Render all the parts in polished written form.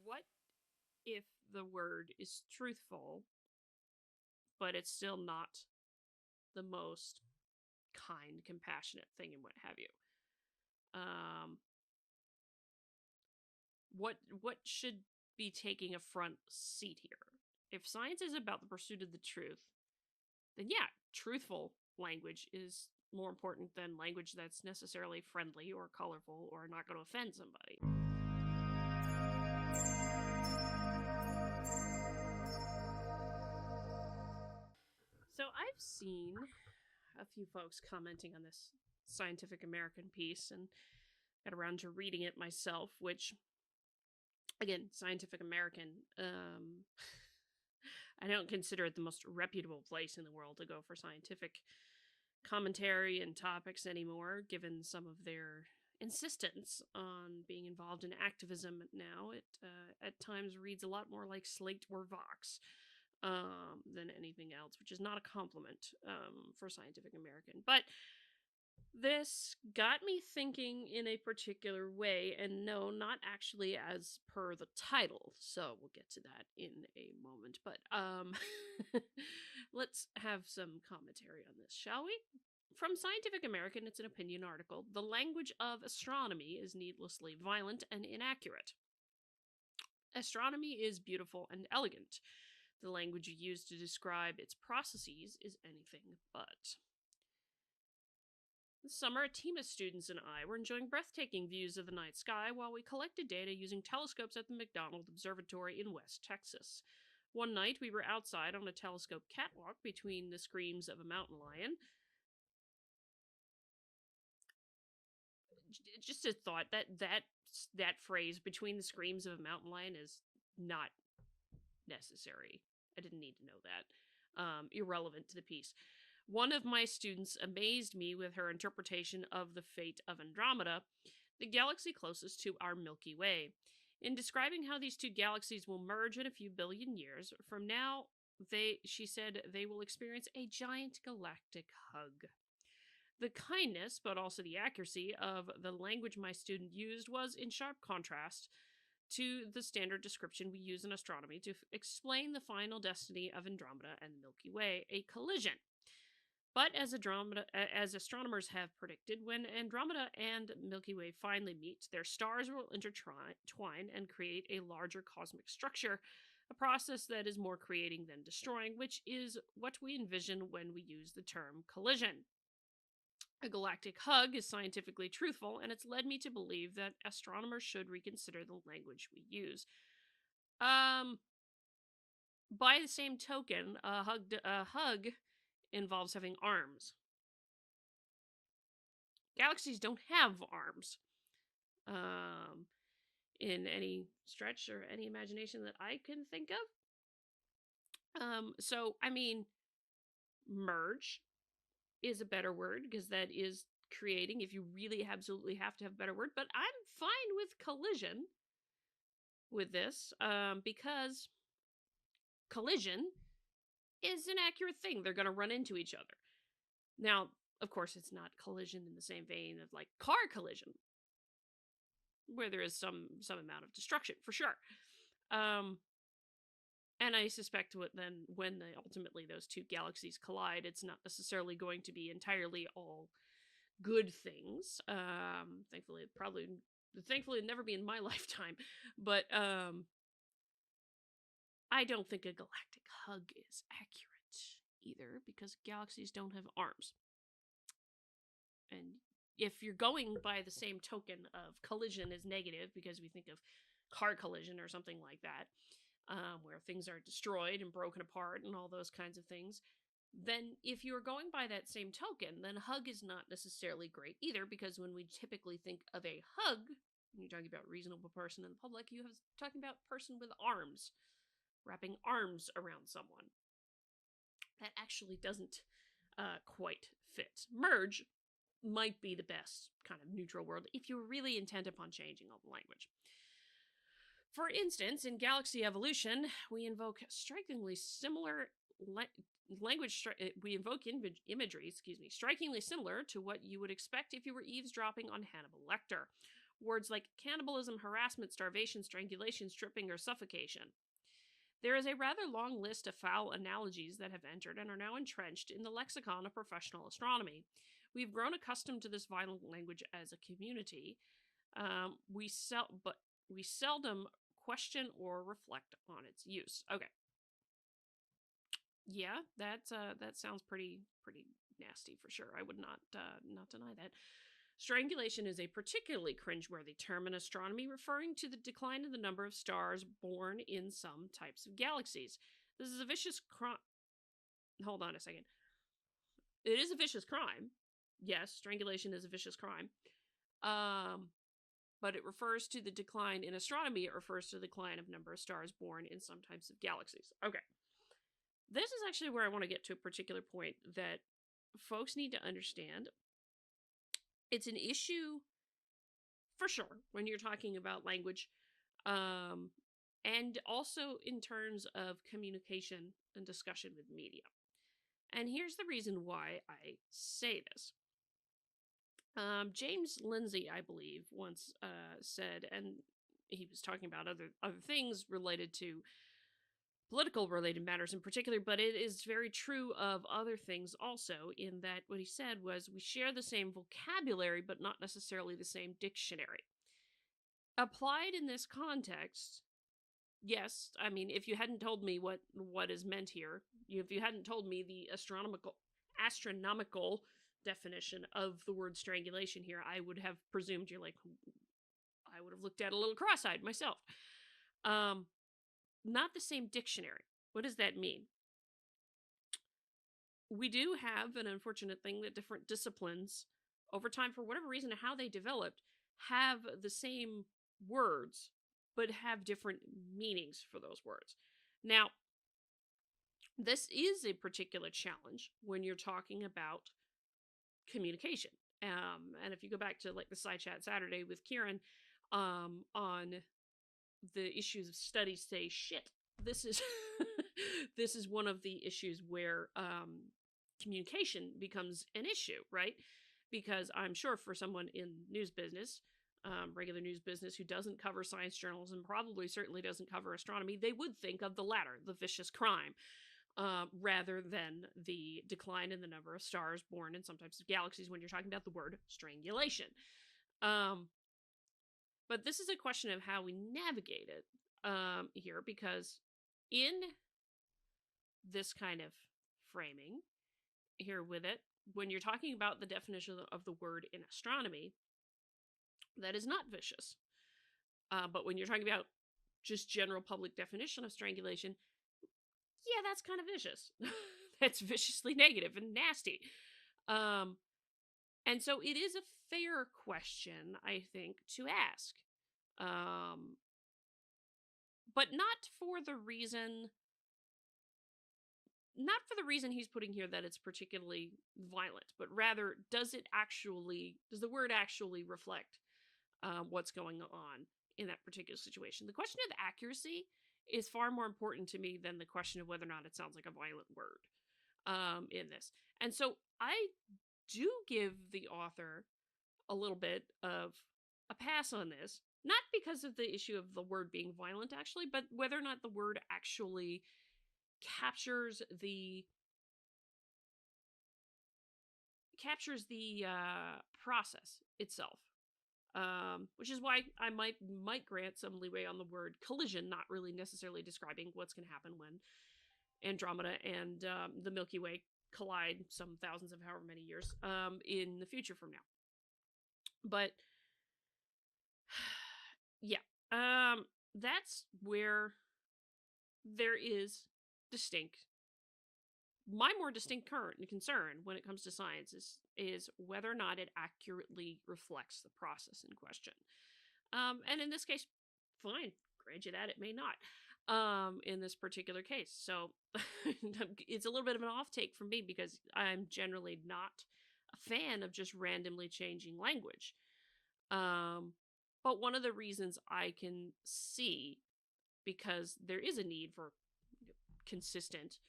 What if the word is truthful, but it's still not the most kind, compassionate thing and what have you? Um, what should be taking a front seat here? If science is about the pursuit of the truth, then yeah, truthful language is more important than language that's necessarily friendly or colorful or not going to offend somebody. So I've seen a few folks commenting on this Scientific American piece and got around to reading it myself, which, again, Scientific American, I don't consider it the most reputable place in the world to go for scientific commentary and topics anymore, given some of their insistence on being involved in activism now. It at times reads a lot more like Slate or Vox than anything else, which is not a compliment for Scientific American. But this got me thinking in a particular way, and no, not actually as per the title. So we'll get to that in a moment. But let's have some commentary on this, shall we? From Scientific American, it's an opinion article. The language of astronomy is needlessly violent and inaccurate. Astronomy is beautiful and elegant. The language you use to describe its processes is anything but. This summer, a team of students and I were enjoying breathtaking views of the night sky while we collected data using telescopes at the McDonald Observatory in West Texas. One night, we were outside on a telescope catwalk between the screams of a mountain lion. Just a thought that phrase, between the screams of a mountain lion, is not necessary. I didn't need to know that. Irrelevant to the piece. One of my students amazed me with her interpretation of the fate of Andromeda, the galaxy closest to our Milky Way. In describing how these two galaxies will merge in a few billion years, from now, she said they will experience a giant galactic hug. The kindness, but also the accuracy, of the language my student used was in sharp contrast to the standard description we use in astronomy to explain the final destiny of Andromeda and the Milky Way, a collision. But as astronomers have predicted, when Andromeda and Milky Way finally meet, their stars will intertwine and create a larger cosmic structure, a process that is more creating than destroying, which is what we envision when we use the term collision. A galactic hug is scientifically truthful, and it's led me to believe that astronomers should reconsider the language we use. By the same token, a hug involves having arms. Galaxies don't have arms. In any stretch or any imagination that I can think of. So, I mean, merge is a better word because that is creating, if you really absolutely have to have a better word. But I'm fine with collision with this because collision is an accurate thing. They're going to run into each other. Now, of course, it's not collision in the same vein of like car collision, where there is some amount of destruction for sure. And I suspect when ultimately those two galaxies collide, it's not necessarily going to be entirely all good things. Thankfully, it'll never be in my lifetime. But I don't think a galactic hug is accurate either, because galaxies don't have arms. And if you're going by the same token of collision is negative, because we think of car collision or something like that, where things are destroyed and broken apart and all those kinds of things, then if you're going by that same token, then hug is not necessarily great either, because when we typically think of a hug, when you're talking about reasonable person in the public, you have talking about person with arms, wrapping arms around someone. That actually doesn't quite fit. Merge might be the best kind of neutral word if you're really intent upon changing all the language. For instance, in galaxy evolution, we invoke strikingly similar imagery, strikingly similar to what you would expect if you were eavesdropping on Hannibal Lecter, words like cannibalism, harassment, starvation, strangulation, stripping, or suffocation. There is a rather long list of foul analogies that have entered and are now entrenched in the lexicon of professional astronomy. We've grown accustomed to this violent language as a community. We seldom question or reflect on its use. Okay, yeah, that sounds pretty nasty for sure. I would not deny that. Strangulation is a particularly cringeworthy term in astronomy, referring to the decline in the number of stars born in some types of galaxies. This is a vicious crime. Hold on a second. It is a vicious crime. Yes, strangulation is a vicious crime. But it refers to the decline in astronomy. It refers to the decline of number of stars born in some types of galaxies. Okay. This is actually where I want to get to a particular point that folks need to understand. It's an issue for sure when you're talking about language, and also in terms of communication and discussion with media. And here's the reason why I say this. James Lindsay, I believe, once said, and he was talking about other things related to political related matters in particular, but it is very true of other things also, in that what he said was we share the same vocabulary, but not necessarily the same dictionary. Applied in this context, yes, I mean, if you hadn't told me what is meant here, if you hadn't told me the astronomical definition of the word strangulation here, I would have presumed you're like, I would have looked at it a little cross-eyed myself. Not the same dictionary. What does that mean? We do have an unfortunate thing that different disciplines, over time, for whatever reason, how they developed, have the same words, but have different meanings for those words. Now, this is a particular challenge when you're talking about communication. And if you go back to like the Sci Chat Saturday with Kieran on the issues of studies say shit, this is this is one of the issues where communication becomes an issue, right? Because I'm sure for someone in news business, regular news business, who doesn't cover science journalism, probably certainly doesn't cover astronomy, they would think of the latter, the vicious crime, rather than the decline in the number of stars born in some types of galaxies when you're talking about the word strangulation. But this is a question of how we navigate it here, because in this kind of framing here with it, when you're talking about the definition of the word in astronomy, that is not vicious. But when you're talking about just general public definition of strangulation, yeah, that's kind of vicious. That's viciously negative and nasty. And so it is a fair question, I think, to ask. But not for the reason he's putting here that it's particularly violent, but rather does the word actually reflect what's going on in that particular situation? The question of accuracy is far more important to me than the question of whether or not it sounds like a violent word in this. And so I do give the author a little bit of a pass on this, not because of the issue of the word being violent, actually, but whether or not the word actually captures the process itself. Which is why I might grant some leeway on the word collision, not really necessarily describing what's going to happen when Andromeda and the Milky Way collide some thousands of however many years in the future from now. But yeah, that's where there is my more distinct concern when it comes to science is whether or not it accurately reflects the process in question. And in this case, fine, grant you that it may not in this particular case. So it's a little bit of an off take from me, because I'm generally not a fan of just randomly changing language. But one of the reasons I can see, because there is a need for consistent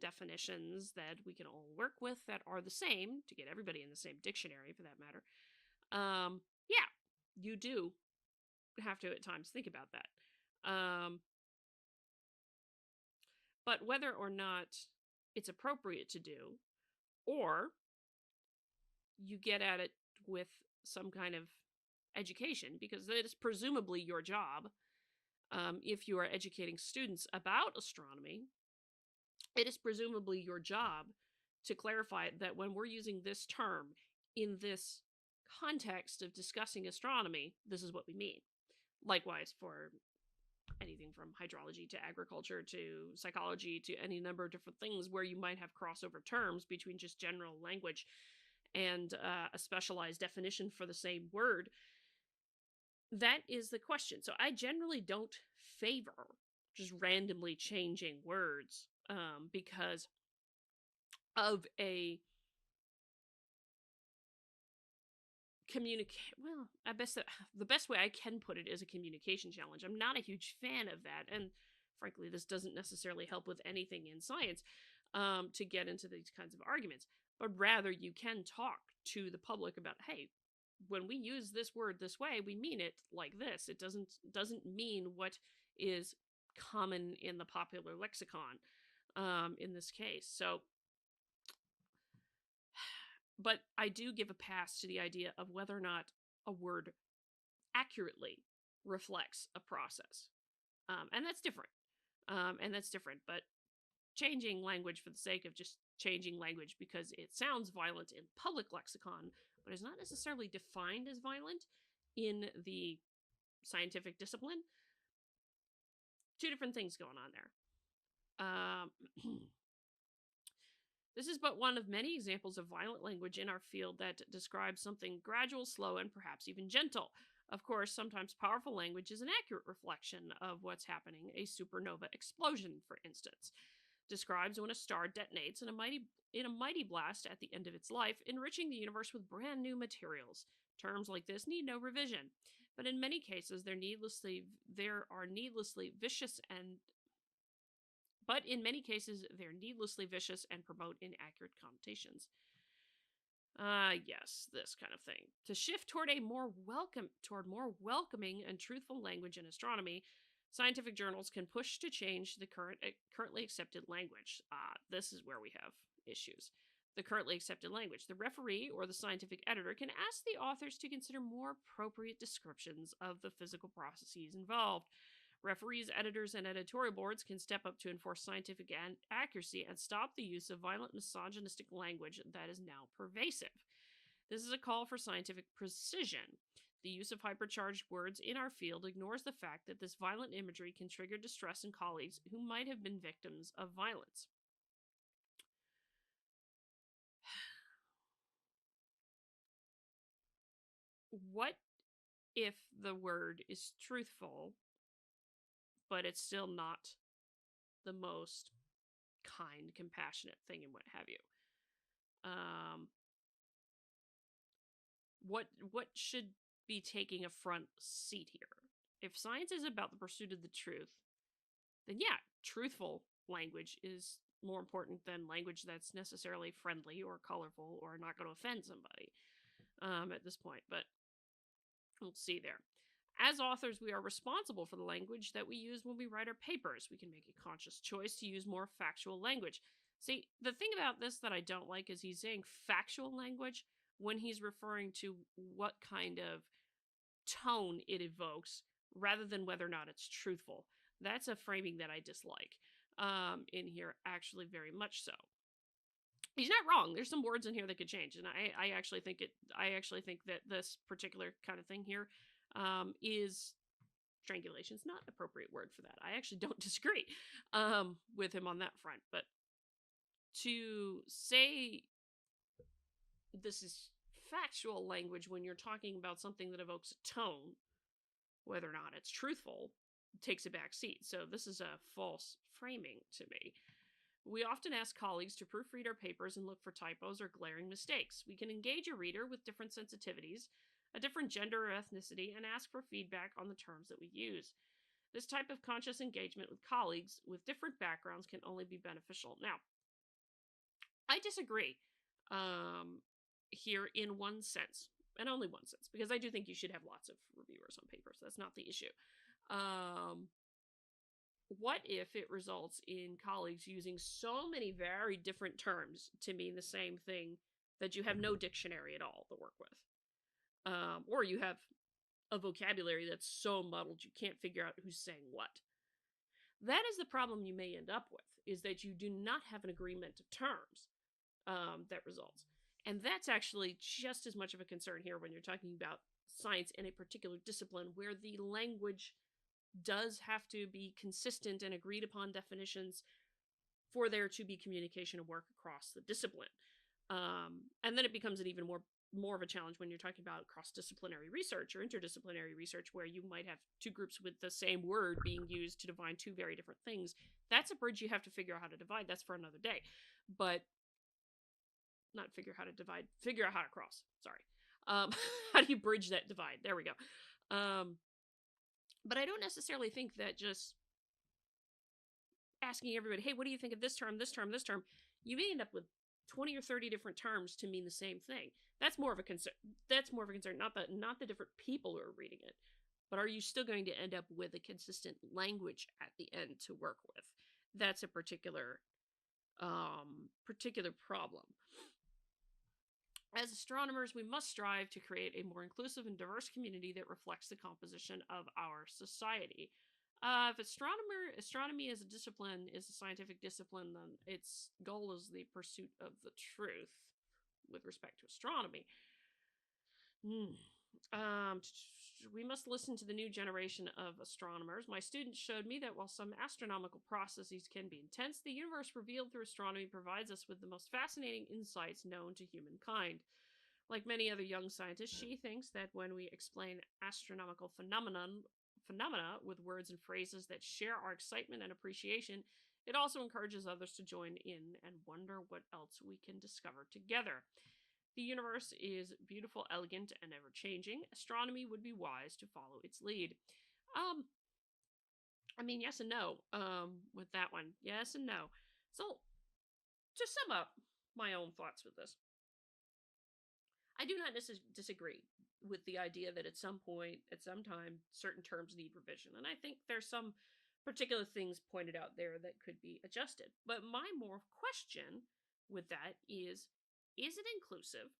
definitions that we can all work with that are the same, to get everybody in the same dictionary for that matter. Yeah, you do have to at times think about that. But whether or not it's appropriate to do, or you get at it with some kind of education, because it is presumably your job, if you are educating students about astronomy, it is presumably your job to clarify that when we're using this term in this context of discussing astronomy, this is what we mean. Likewise, for anything from hydrology to agriculture to psychology to any number of different things where you might have crossover terms between just general language and a specialized definition for the same word. That is the question. So I generally don't favor just randomly changing words because of a the best way I can put it is a communication challenge. I'm not a huge fan of that, and frankly, this doesn't necessarily help with anything in science to get into these kinds of arguments. But rather, you can talk to the public about, hey, when we use this word this way, we mean it like this. It doesn't mean what is common in the popular lexicon in this case. So, but I do give a pass to the idea of whether or not a word accurately reflects a process. And that's different. But changing language for the sake of just changing language because it sounds violent in public lexicon, but is not necessarily defined as violent in the scientific discipline, two different things going on there. This is but one of many examples of violent language in our field that describes something gradual, slow, and perhaps even gentle. Of course, sometimes powerful language is an accurate reflection of what's happening. A supernova explosion, for instance, describes when a star detonates in a mighty blast at the end of its life, enriching the universe with brand new materials. Terms like this need no revision, but in many cases there are needlessly vicious and promote inaccurate connotations. Yes, this kind of thing. To shift toward more welcoming and truthful language in astronomy, scientific journals can push to change the currently accepted language. This is where we have issues. The currently accepted language. The referee or the scientific editor can ask the authors to consider more appropriate descriptions of the physical processes involved. Referees, editors, and editorial boards can step up to enforce scientific accuracy and stop the use of violent, misogynistic language that is now pervasive. This is a call for scientific precision. The use of hypercharged words in our field ignores the fact that this violent imagery can trigger distress in colleagues who might have been victims of violence. What if the word is truthful, but it's still not the most kind, compassionate thing and what have you? What should be taking a front seat here? If science is about the pursuit of the truth, then yeah, truthful language is more important than language that's necessarily friendly or colorful or not going to offend somebody at this point. But we'll see there. As authors, we are responsible for the language that we use when we write our papers. We can make a conscious choice to use more factual language. See, the thing about this that I don't like is he's saying factual language when he's referring to what kind of tone it evokes rather than whether or not it's truthful. That's a framing that I dislike in here, actually, very much so. He's not wrong. There's some words in here that could change, and I actually think that this particular kind of thing here is strangulation is not an appropriate word for that. I actually don't disagree with him on that front. But to say this is factual language when you're talking about something that evokes a tone, whether or not it's truthful, takes a back seat. So this is a false framing to me. We often ask colleagues to proofread our papers and look for typos or glaring mistakes. We can engage a reader with different sensitivities, a different gender or ethnicity, and ask for feedback on the terms that we use. This type of conscious engagement with colleagues with different backgrounds can only be beneficial. Now, I disagree here in one sense. and only one sense, because I do think you should have lots of reviewers on papers. That's not the issue. What if it results in colleagues using so many very different terms to mean the same thing that you have no dictionary at all to work with? Or you have a vocabulary that's so muddled you can't figure out who's saying what. That is the problem you may end up with, is that you do not have an agreement of terms that results. And that's actually just as much of a concern here when you're talking about science in a particular discipline where the language does have to be consistent and agreed upon definitions for there to be communication and work across the discipline. And then it becomes an even more of a challenge when you're talking about cross-disciplinary research or interdisciplinary research, where you might have two groups with the same word being used to define two very different things. That's a bridge you have to figure out how to divide. That's for another day. But not figure how to divide, figure out how to cross. Sorry. How do you bridge that divide? There we go. But I don't necessarily think that just asking everybody, hey, what do you think of this term, this term, this term? You may end up with 20 or 30 different terms to mean the same thing. That's more of a concern. Not the different people who are reading it, but are you still going to end up with a consistent language at the end to work with? That's a particular problem. As astronomers, we must strive to create a more inclusive and diverse community that reflects the composition of our society. If astronomy as a discipline is a scientific discipline, then its goal is the pursuit of the truth with respect to astronomy. We must listen to the new generation of astronomers. My students showed me that while some astronomical processes can be intense, the universe revealed through astronomy provides us with the most fascinating insights known to humankind. Like many other young scientists, she thinks that when we explain astronomical phenomena with words and phrases that share our excitement and appreciation, it also encourages others to join in and wonder what else we can discover together. The universe is beautiful, elegant, and ever-changing. Astronomy would be wise to follow its lead. I mean, yes and no, with that one. Yes and no. So, to sum up my own thoughts with this, I do not disagree with the idea that at some point, at some time, certain terms need revision. And I think there's some particular things pointed out there that could be adjusted. But my more question with that is it inclusive?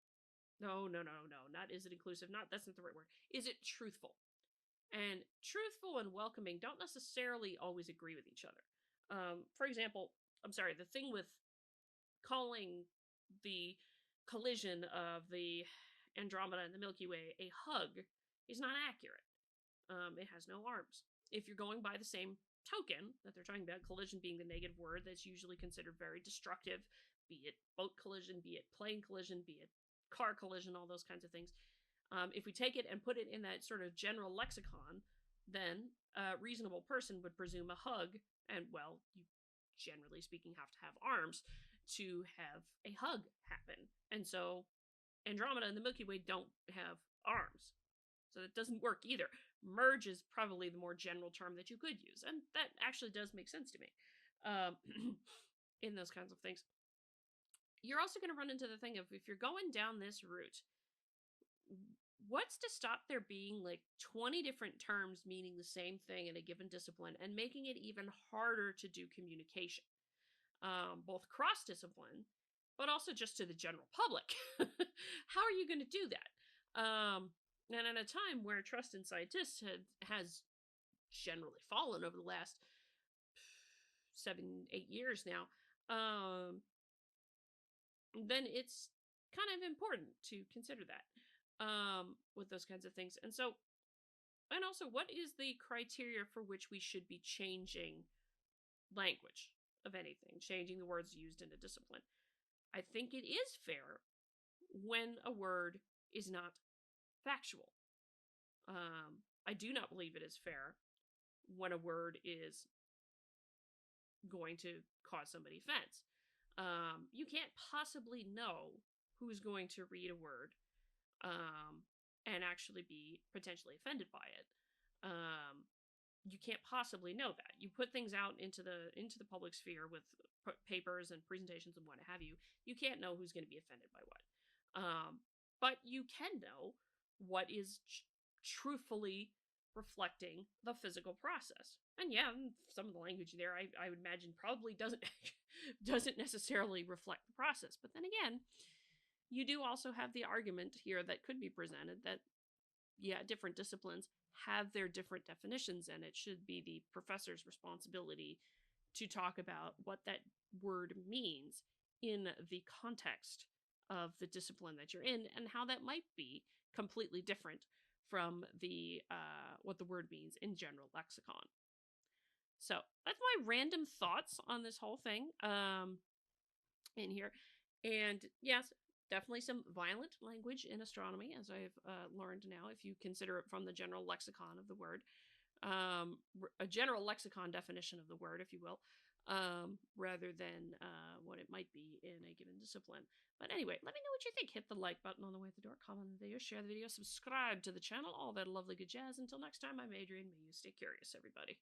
No, not is it inclusive? That's not the right word. Is it truthful? And truthful and welcoming don't necessarily always agree with each other. For example, the thing with calling the collision of the Andromeda and the Milky Way a hug is not accurate. It has no arms. If you're going by the same token that they're talking about, collision being the negative word that's usually considered very destructive, be it boat collision, be it plane collision, be it car collision, all those kinds of things. If we take it and put it in that sort of general lexicon, then a reasonable person would presume a hug, and well, you generally speaking have to have arms to have a hug happen. And so Andromeda and the Milky Way don't have arms. So that doesn't work either. Merge is probably the more general term that you could use, and that actually does make sense to me in those kinds of things. You're also going to run into the thing of, if you're going down this route, what's to stop there being like 20 different terms meaning the same thing in a given discipline and making it even harder to do communication, both cross-discipline, but also just to the general public? How are you going to do that? And at a time where trust in scientists has generally fallen over the last 7-8 years now, then it's kind of important to consider that with those kinds of things. And also, what is the criteria for which we should be changing language of anything, changing the words used in a discipline? I think it is fair when a word is not factual. I do not believe it is fair when a word is going to cause somebody offense. You can't possibly know who's going to read a word and actually be potentially offended by it. You can't possibly know that. You put things out into the public sphere with papers and presentations and what have you. You can't know who's going to be offended by what. but you can know what is truthfully reflecting the physical process. And yeah, some of the language there I would imagine probably doesn't doesn't necessarily reflect the process. But then again, you do also have the argument here that could be presented that yeah, different disciplines have their different definitions, and it should be the professor's responsibility to talk about what that word means in the context of the discipline that you're in and how that might be completely different from the what the word means in general lexicon. So that's my random thoughts on this whole thing in here. And yes, definitely some violent language in astronomy, as I've learned now, if you consider it from the general lexicon of the word, a general lexicon definition of the word, if you will, rather than what it might be in a given discipline. But anyway, let me know what you think. Hit the like button on the way out the door, comment on the video, share the video, subscribe to the channel, all that lovely good jazz. Until next time, I'm Adrian. May you stay curious, everybody.